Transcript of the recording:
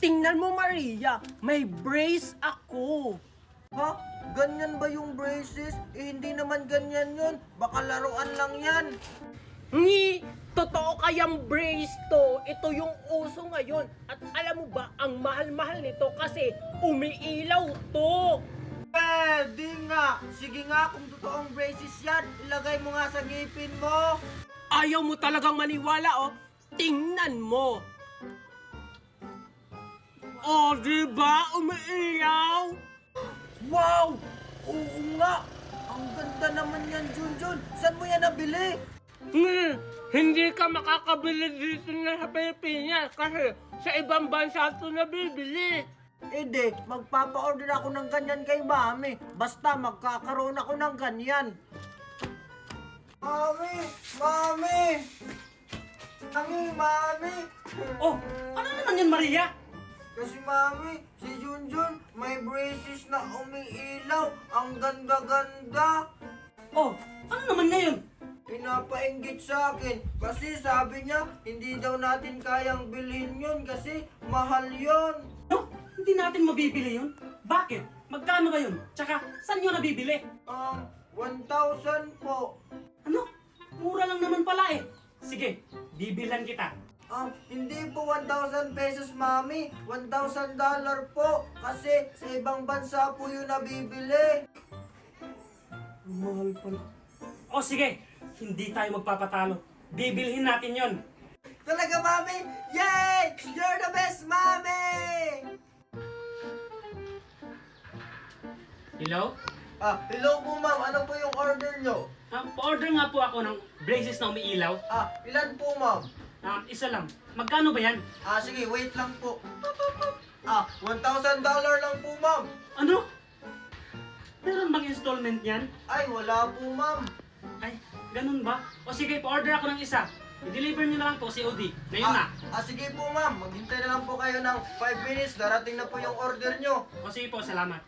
Tingnan mo, Maria, may brace ako. Ha? Ganyan ba yung braces? Hindi naman ganyan yun. Baka laruan lang yan. Ngi, totoo kayang brace to. Ito yung uso ngayon. At alam mo ba, ang mahal-mahal nito kasi umiilaw to. Di nga. Sige nga, kung totoong braces yan, ilagay mo nga sa ngipin mo. Ayaw mo talagang maniwala, oh. Tingnan mo. Oh, diba? Umiilaw. Wow! Oo nga. Ang ganda naman yan, Junjun. Saan mo yan nabili? Hindi ka makakabili dito na sa Pilipinas kasi sa ibang bansa ito nabibili. Hindi, magpapa-order ako ng ganyan kay Mami. Basta magkakaroon ako ng ganyan. Mami! Mami! Mami! Oh, ano naman yan, Maria? Kasi Mami, si Junjun may braces na umiilaw. Ang ganda-ganda. Oh, ano naman ngayon? Pinapainggit sa akin kasi sabi niya hindi daw natin kayang bilhin yun kasi mahal yun. No, hindi natin mabibili yun. Bakit? Magkano ba yun? Tsaka, saan nyo nabibili? 1,000 po. Ano? Mura lang naman pala eh. Sige, bibilan kita. Hindi po 1,000 pesos, Mami. $1,000 po. Kasi sa ibang bansa po yun nabibili. Mahal pala. O sige, hindi tayo magpapatalo. Bibilhin natin yon. Talaga, Mami? Yay! You're the best, Mami! Hello? Hello po, Ma'am. Ano po yung order nyo? Pa-order nga po ako ng braces na umiilaw. Ilan po, Ma'am? Isa lang. Magkano ba yan? Sige, wait lang po. $1,000 lang po, Ma'am. Ano? Meron bang installment yan? Ay, wala po, Ma'am. Ay, ganun ba? O sige, pa-order ako ng isa. I-deliver nyo na lang po COD. Ngayon na. Sige po, Ma'am. Maghintay na lang po kayo ng 5 minutes. Darating na po yung order nyo. O sige po, salamat.